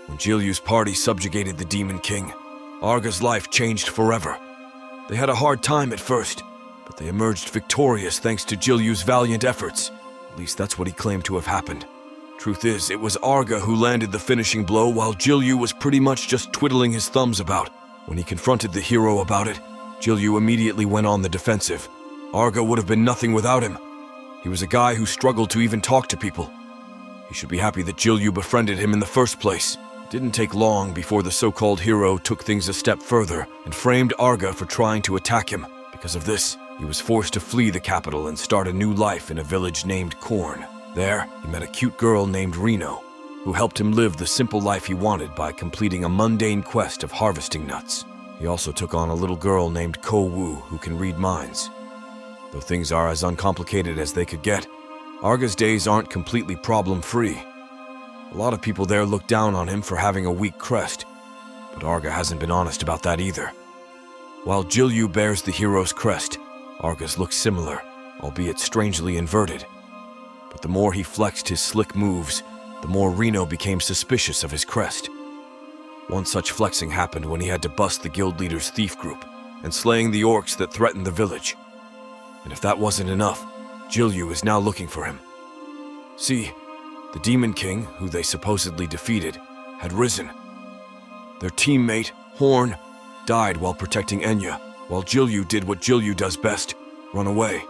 When Jilyu's party subjugated the Demon King, Arga's life changed forever. They had a hard time at first, but they emerged victorious thanks to Jilyu's valiant efforts. At least that's what he claimed to have happened. Truth is, it was Arga who landed the finishing blow while Jilyu was pretty much just twiddling his thumbs about. When he confronted the hero about it, Jilyu immediately went on the defensive. Arga would have been nothing without him. He was a guy who struggled to even talk to people. He should be happy that Jilyu befriended him in the first place. It didn't take long before the so-called hero took things a step further and framed Arga for trying to attack him. Because of this, he was forced to flee the capital and start a new life in a village named Korn. There, he met a cute girl named Reno, who helped him live the simple life he wanted by completing a mundane quest of harvesting nuts. He also took on a little girl named Ko-Woo who can read minds. Though things are as uncomplicated as they could get, Arga's days aren't completely problem-free. A lot of people there look down on him for having a weak crest, but Arga hasn't been honest about that either. While Jilyu bears the hero's crest, Arga's looks similar, albeit strangely inverted. But the more he flexed his slick moves, the more Reno became suspicious of his crest. One such flexing happened when he had to bust the guild leader's thief group and slaying the orcs that threatened the village. And if that wasn't enough, Jilyu is now looking for him. See, the Demon King, who they supposedly defeated, had risen. Their teammate, Horn, died while protecting Enya, while Jilyu did what Jilyu does best, run away.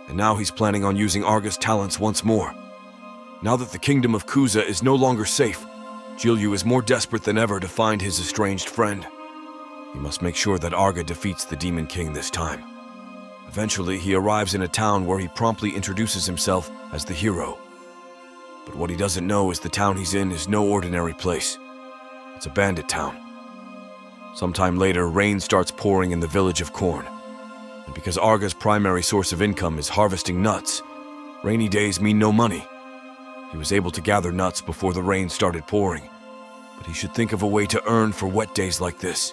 And now he's planning on using Arga's talents once more. Now that the kingdom of Kuza is no longer safe, Jilyu is more desperate than ever to find his estranged friend. He must make sure that Arga defeats the Demon King this time. Eventually, he arrives in a town where he promptly introduces himself as the hero. But what he doesn't know is the town he's in is no ordinary place. It's a bandit town. Sometime later, rain starts pouring in the village of Korn. And because Arga's primary source of income is harvesting nuts, rainy days mean no money. He was able to gather nuts before the rain started pouring, but he should think of a way to earn for wet days like this.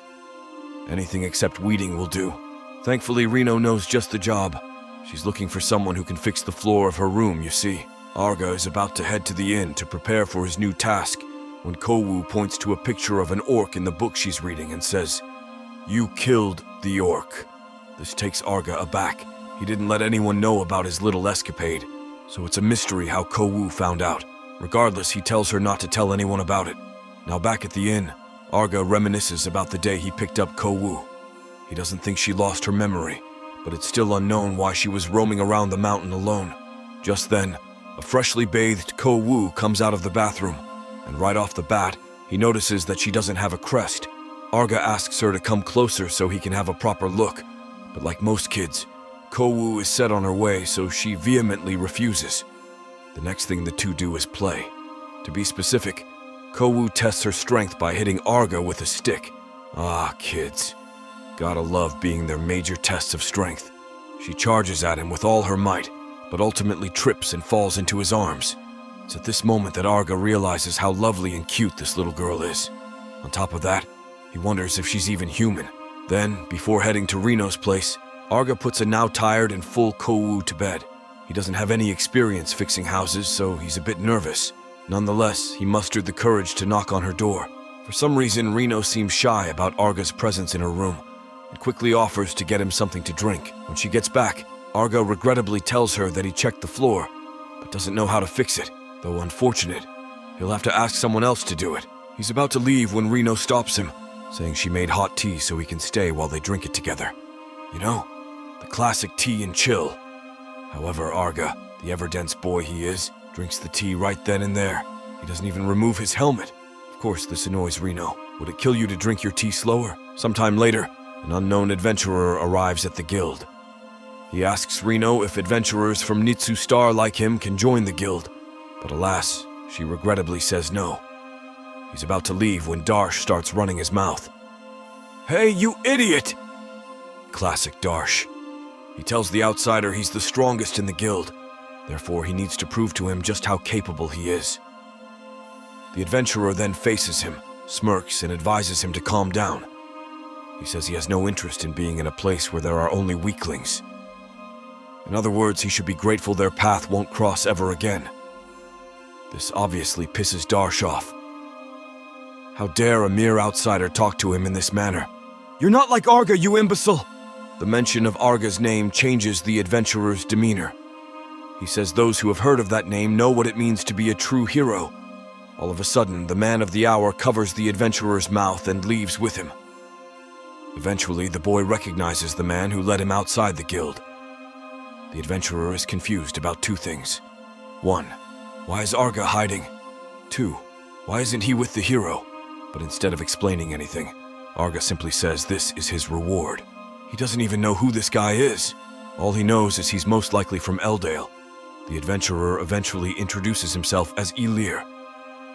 Anything except weeding will do. Thankfully, Reno knows just the job. She's looking for someone who can fix the floor of her room, you see. Arga is about to head to the inn to prepare for his new task when Ko-Woo points to a picture of an orc in the book she's reading and says, "You killed the orc." This takes Arga aback. He didn't let anyone know about his little escapade, so it's a mystery how Ko-Woo found out. Regardless, he tells her not to tell anyone about it. Now back at the inn, Arga reminisces about the day he picked up Ko-Woo. He doesn't think she lost her memory, but it's still unknown why she was roaming around the mountain alone. Just then, a freshly bathed Ko-Woo comes out of the bathroom, and right off the bat, he notices that she doesn't have a crest. Arga asks her to come closer so he can have a proper look, but like most kids, Ko-Woo is set on her way, so she vehemently refuses. The next thing the two do is play. To be specific, Ko-Woo tests her strength by hitting Arga with a stick. Ah, kids. Gotta love being their major tests of strength. She charges at him with all her might, but ultimately trips and falls into his arms. It's at this moment that Arga realizes how lovely and cute this little girl is. On top of that, he wonders if she's even human. Then, before heading to Reno's place, Arga puts a now tired and full Ko-Woo to bed. He doesn't have any experience fixing houses, so he's a bit nervous. Nonetheless, he mustered the courage to knock on her door. For some reason, Reno seems shy about Arga's presence in her room, and quickly offers to get him something to drink. When she gets back, Arga regrettably tells her that he checked the floor, but doesn't know how to fix it. Though unfortunate, he'll have to ask someone else to do it. He's about to leave when Reno stops him, saying she made hot tea so he can stay while they drink it together. You know, the classic tea and chill. However, Arga, the ever-dense boy he is, drinks the tea right then and there. He doesn't even remove his helmet. Of course, this annoys Reno. Would it kill you to drink your tea slower? Sometime later, an unknown adventurer arrives at the guild. He asks Reno if adventurers from Nitsu Star like him can join the guild, but alas, she regrettably says no. He's about to leave when Darsh starts running his mouth. "Hey, you idiot!" Classic Darsh. He tells the outsider he's the strongest in the guild, therefore he needs to prove to him just how capable he is. The adventurer then faces him, smirks, and advises him to calm down. He says he has no interest in being in a place where there are only weaklings. In other words, he should be grateful their path won't cross ever again. This obviously pisses Darsh off. How dare a mere outsider talk to him in this manner? You're not like Arga, you imbecile! The mention of Arga's name changes the adventurer's demeanor. He says those who have heard of that name know what it means to be a true hero. All of a sudden, the man of the hour covers the adventurer's mouth and leaves with him. Eventually, the boy recognizes the man who led him outside the guild. The adventurer is confused about two things. 1. Why is Arga hiding? 2. Why isn't he with the hero? But instead of explaining anything, Arga simply says this is his reward. He doesn't even know who this guy is. All he knows is he's most likely from Eldale. The adventurer eventually introduces himself as Ilir.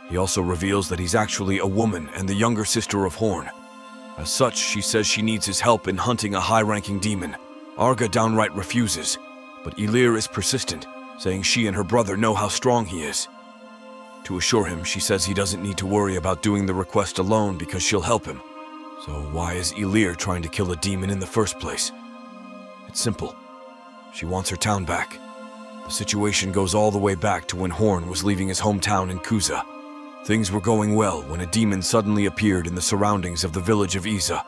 He also reveals that he's actually a woman and the younger sister of Horn. As such, she says she needs his help in hunting a high-ranking demon. Arga downright refuses, but Ilir is persistent, saying she and her brother know how strong he is. To assure him, she says he doesn't need to worry about doing the request alone because she'll help him. So why is Ilir trying to kill a demon in the first place? It's simple. She wants her town back. The situation goes all the way back to when Horn was leaving his hometown in Kuza. Things were going well when a demon suddenly appeared in the surroundings of the village of Iza.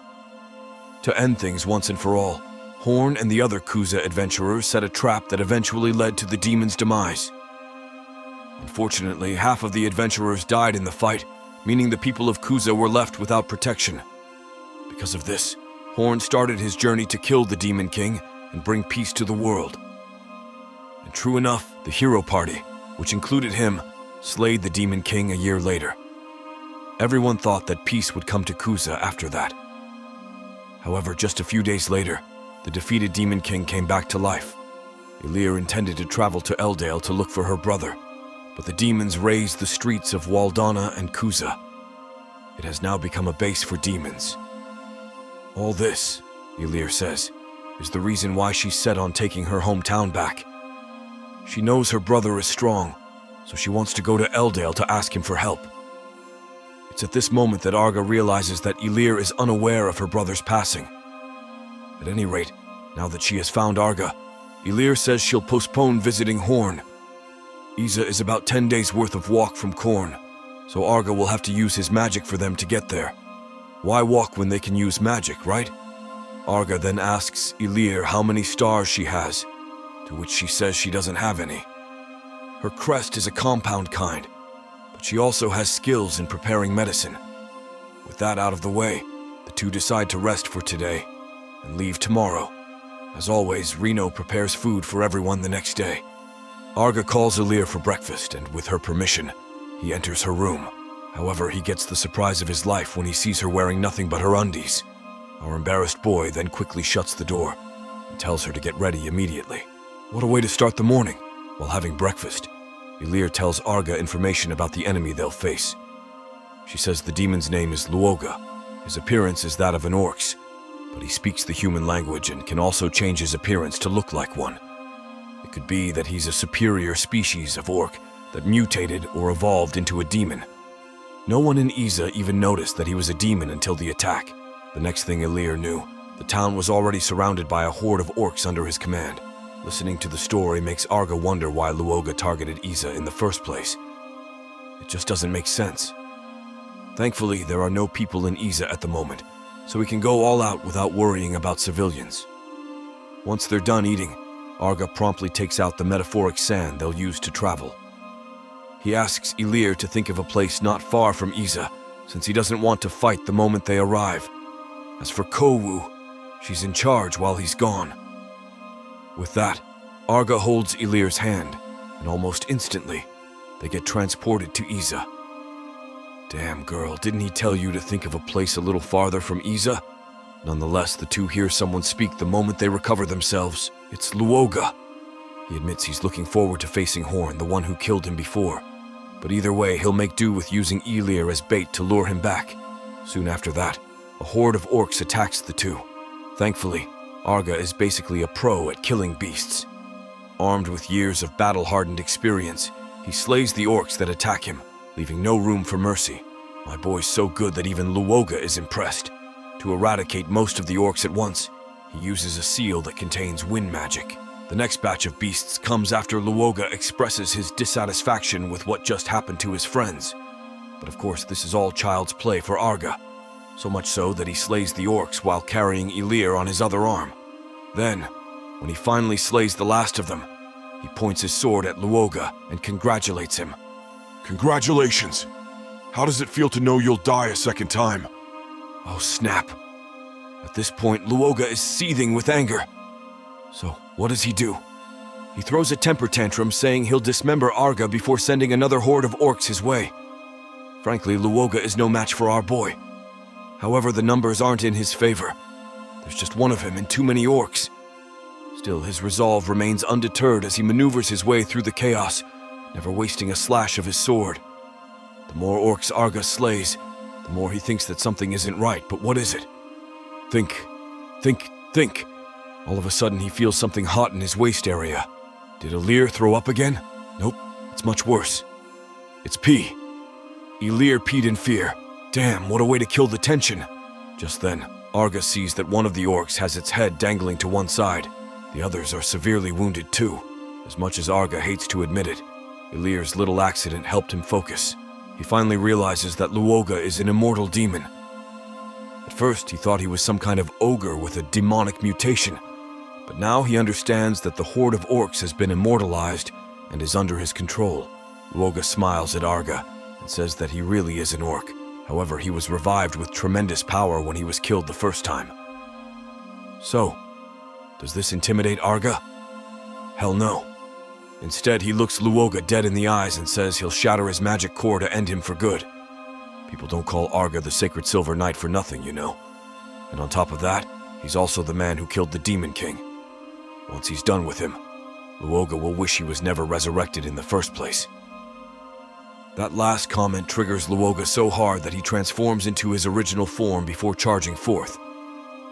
To end things once and for all, Horn and the other Kuza adventurers set a trap that eventually led to the demon's demise. Unfortunately, half of the adventurers died in the fight, meaning the people of Kuza were left without protection. Because of this, Horn started his journey to kill the Demon King and bring peace to the world. And true enough, the hero party, which included him, slayed the Demon King a year later. Everyone thought that peace would come to Kuza after that. However, just a few days later, the defeated Demon King came back to life. Ilir intended to travel to Eldale to look for her brother, but the demons razed the streets of Waldana and Kuza. It has now become a base for demons. All this, Ilir says, is the reason why she's set on taking her hometown back. She knows her brother is strong, so she wants to go to Eldale to ask him for help. It's at this moment that Arga realizes that Ilir is unaware of her brother's passing. At any rate, now that she has found Arga, Ilir says she'll postpone visiting Horn. Iza is about 10 days' worth of walk from Korn, so Arga will have to use his magic for them to get there. Why walk when they can use magic, right? Arga then asks Ilir how many stars she has, to which she says she doesn't have any. Her crest is a compound kind, but she also has skills in preparing medicine. With that out of the way, the two decide to rest for today and leave tomorrow. As always, Reno prepares food for everyone the next day. Arga calls Ilir for breakfast, and with her permission, he enters her room. However, he gets the surprise of his life when he sees her wearing nothing but her undies. Our embarrassed boy then quickly shuts the door and tells her to get ready immediately. What a way to start the morning! While having breakfast, Ilir tells Arga information about the enemy they'll face. She says the demon's name is Luoga. His appearance is that of an orc's, but he speaks the human language and can also change his appearance to look like one. It could be that he's a superior species of orc that mutated or evolved into a demon. No one in Iza even noticed that he was a demon until the attack. The next thing Ilir knew, the town was already surrounded by a horde of orcs under his command. Listening to the story makes Arga wonder why Luoga targeted Iza in the first place. It just doesn't make sense. Thankfully, there are no people in Iza at the moment, so we can go all out without worrying about civilians. Once they're done eating, Arga promptly takes out the metaphoric sand they'll use to travel. He asks Ilir to think of a place not far from Iza, since he doesn't want to fight the moment they arrive. As for Kowu, she's in charge while he's gone. With that, Arga holds Ilir's hand, and almost instantly, they get transported to Iza. Damn girl, didn't he tell you to think of a place a little farther from Iza? Nonetheless, the two hear someone speak the moment they recover themselves. It's Luoga. He admits he's looking forward to facing Horn, the one who killed him before. But either way, he'll make do with using Ilir as bait to lure him back. Soon after that, a horde of orcs attacks the two. Thankfully, Arga is basically a pro at killing beasts. Armed with years of battle-hardened experience, he slays the orcs that attack him, leaving no room for mercy. My boy's so good that even Luoga is impressed. To eradicate most of the orcs at once, he uses a seal that contains wind magic. The next batch of beasts comes after Luoga expresses his dissatisfaction with what just happened to his friends. But of course, this is all child's play for Arga. So much so that he slays the orcs while carrying Ilir on his other arm. Then, when he finally slays the last of them, he points his sword at Luoga and congratulates him. Congratulations! How does it feel to know you'll die a second time? Oh, snap. At this point, Luoga is seething with anger. So, what does he do? He throws a temper tantrum saying he'll dismember Arga before sending another horde of orcs his way. Frankly, Luoga is no match for our boy. However, the numbers aren't in his favor. There's just one of him and too many orcs. Still, his resolve remains undeterred as he maneuvers his way through the chaos, never wasting a slash of his sword. The more orcs Arga slays, the more he thinks that something isn't right, but what is it? Think. All of a sudden, he feels something hot in his waist area. Did Ilir throw up again? Nope, it's much worse. It's pee. Ilir peed in fear. Damn, what a way to kill the tension. Just then, Arga sees that one of the orcs has its head dangling to one side. The others are severely wounded too. As much as Arga hates to admit it, Ilir's little accident helped him focus. He finally realizes that Luoga is an immortal demon. At first, he thought he was some kind of ogre with a demonic mutation, but now he understands that the horde of orcs has been immortalized and is under his control. Luoga smiles at Arga and says that he really is an orc. However, he was revived with tremendous power when he was killed the first time. So, does this intimidate Arga? Hell no. Instead, he looks Luoga dead in the eyes and says he'll shatter his magic core to end him for good. People don't call Arga the Sacred Silver Knight for nothing, you know. And on top of that, he's also the man who killed the Demon King. Once he's done with him, Luoga will wish he was never resurrected in the first place. That last comment triggers Luoga so hard that he transforms into his original form before charging forth.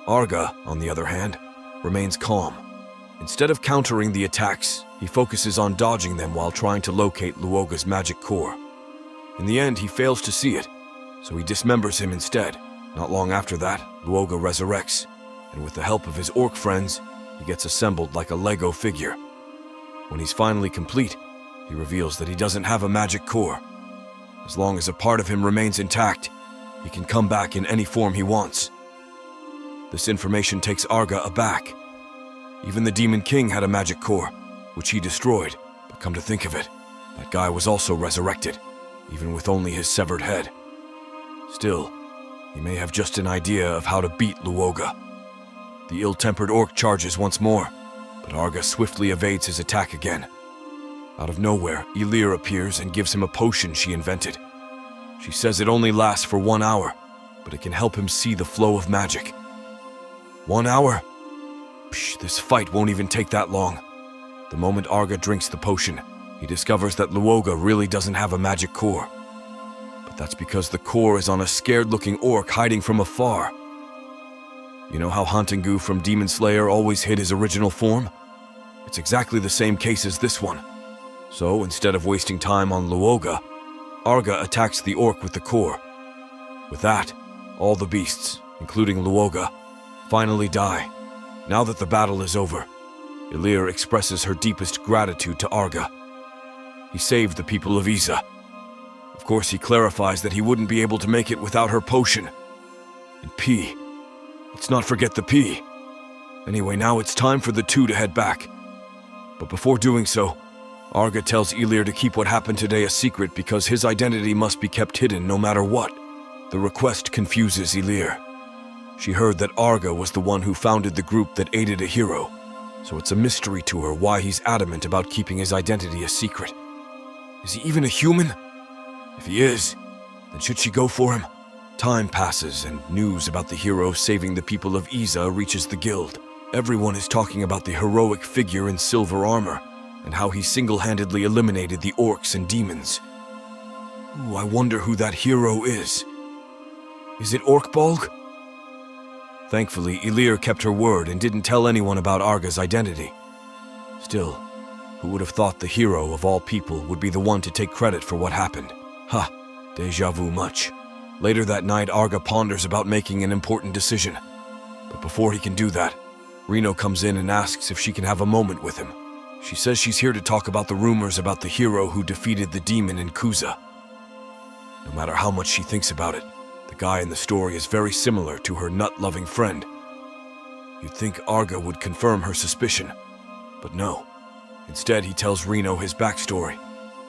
Arga, on the other hand, remains calm. Instead of countering the attacks, he focuses on dodging them while trying to locate Luoga's magic core. In the end, he fails to see it, so he dismembers him instead. Not long after that, Luoga resurrects, and with the help of his orc friends, he gets assembled like a Lego figure. When he's finally complete, he reveals that he doesn't have a magic core. As long as a part of him remains intact, he can come back in any form he wants. This information takes Arga aback. Even the Demon King had a magic core, which he destroyed, but come to think of it, that guy was also resurrected, even with only his severed head. Still, he may have just an idea of how to beat Luoga. The ill-tempered orc charges once more, but Arga swiftly evades his attack again. Out of nowhere, Ilir appears and gives him a potion she invented. She says it only lasts for 1 hour, but it can help him see the flow of magic. 1 hour? Psh, this fight won't even take that long. The moment Arga drinks the potion, he discovers that Luoga really doesn't have a magic core. But that's because the core is on a scared-looking orc hiding from afar. You know how Hantengu from Demon Slayer always hid his original form? It's exactly the same case as this one. So, instead of wasting time on Luoga, Arga attacks the orc with the core. With that, all the beasts, including Luoga, finally die. Now that the battle is over, Ilir expresses her deepest gratitude to Arga. He saved the people of Iza. Of course, he clarifies that he wouldn't be able to make it without her potion. And P. Let's not forget the P. Anyway, now it's time for the two to head back. But before doing so, Arga tells Ilir to keep what happened today a secret because his identity must be kept hidden no matter what. The request confuses Ilir. She heard that Arga was the one who founded the group that aided a hero, so it's a mystery to her why he's adamant about keeping his identity a secret. Is he even a human? If he is, then should she go for him? Time passes and news about the hero saving the people of Iza reaches the guild. Everyone is talking about the heroic figure in silver armor, and how he single-handedly eliminated the orcs and demons. Ooh, I wonder who that hero is. Is it Orkbolg? Thankfully, Ilir kept her word and didn't tell anyone about Arga's identity. Still, who would have thought the hero of all people would be the one to take credit for what happened? Ha, déjà vu much. Later that night, Arga ponders about making an important decision. But before he can do that, Reno comes in and asks if she can have a moment with him. She says she's here to talk about the rumors about the hero who defeated the demon in Kuza. No matter how much she thinks about it, the guy in the story is very similar to her nut-loving friend. You'd think Arga would confirm her suspicion, but no. Instead, he tells Reno his backstory,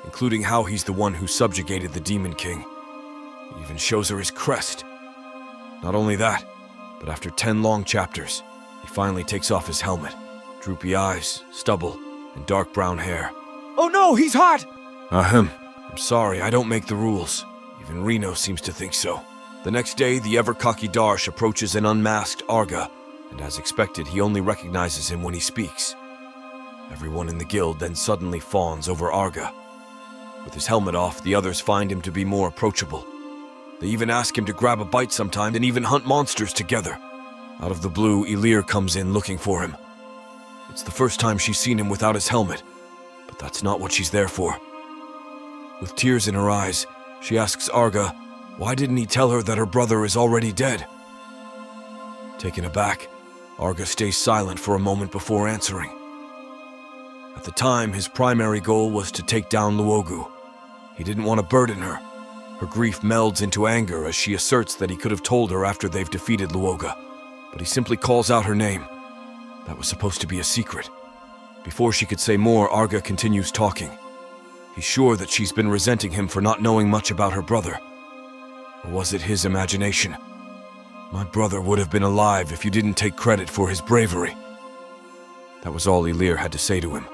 including how he's the one who subjugated the Demon King. He even shows her his crest. Not only that, but after 10 long chapters, he finally takes off his helmet. Droopy eyes, stubble, and dark brown hair. Oh no, he's hot! Ahem. I'm sorry, I don't make the rules. Even Reno seems to think so. The next day, the ever-cocky Darsh approaches an unmasked Arga, and as expected, he only recognizes him when he speaks. Everyone in the guild then suddenly fawns over Arga. With his helmet off, the others find him to be more approachable. They even ask him to grab a bite sometime and even hunt monsters together. Out of the blue, Elir comes in looking for him. It's the first time she's seen him without his helmet, but that's not what she's there for. With tears in her eyes, she asks Arga, why didn't he tell her that her brother is already dead? Taken aback, Arga stays silent for a moment before answering. At the time, his primary goal was to take down Luogu. He didn't want to burden her. Her grief melds into anger as she asserts that he could have told her after they've defeated Luoga, but he simply calls out her name. That was supposed to be a secret. Before she could say more, Arga continues talking. He's sure that she's been resenting him for not knowing much about her brother. Or was it his imagination? My brother would have been alive if you didn't take credit for his bravery. That was all Elir had to say to him.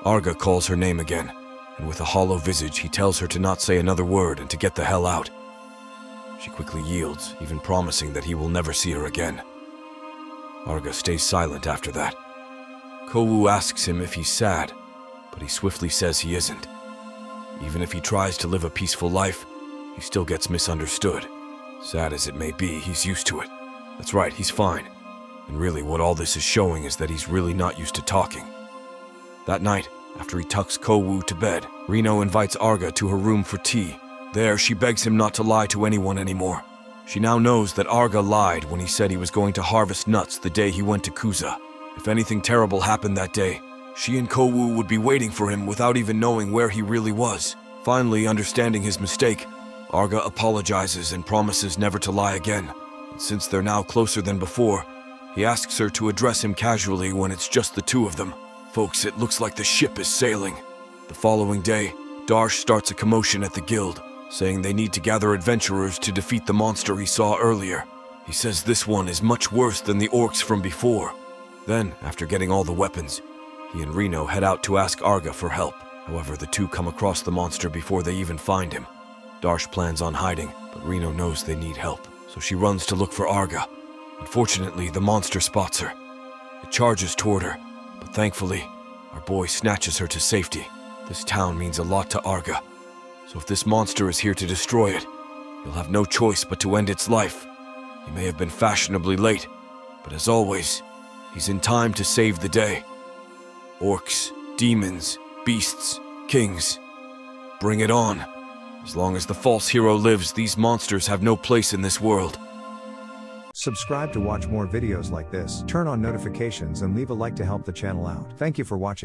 Arga calls her name again, and with a hollow visage, he tells her to not say another word and to get the hell out. She quickly yields, even promising that he will never see her again. Arga stays silent after that. Kowu asks him if he's sad, but he swiftly says he isn't. Even if he tries to live a peaceful life, he still gets misunderstood. Sad as it may be, he's used to it. That's right, he's fine. And really what all this is showing is that he's really not used to talking. That night, after he tucks Kowu to bed, Reno invites Arga to her room for tea. There, she begs him not to lie to anyone anymore. She now knows that Arga lied when he said he was going to harvest nuts the day he went to Kuza. If anything terrible happened that day, she and Kowu would be waiting for him without even knowing where he really was. Finally, understanding his mistake, Arga apologizes and promises never to lie again. And since they're now closer than before, he asks her to address him casually when it's just the two of them. Folks, it looks like the ship is sailing. The following day, Darsh starts a commotion at the guild, saying they need to gather adventurers to defeat the monster he saw earlier. He says this one is much worse than the orcs from before. Then, after getting all the weapons, he and Reno head out to ask Arga for help. However, the two come across the monster before they even find him. Darsh plans on hiding, but Reno knows they need help, so she runs to look for Arga. Unfortunately, the monster spots her. It charges toward her, but thankfully, our boy snatches her to safety. This town means a lot to Arga, so if this monster is here to destroy it, he'll have no choice but to end its life. He may have been fashionably late, but as always, he's in time to save the day. Orcs, demons, beasts, kings. Bring it on. As long as the false hero lives, these monsters have no place in this world. Subscribe to watch more videos like this, turn on notifications and leave a like to help the channel out. Thank you for watching.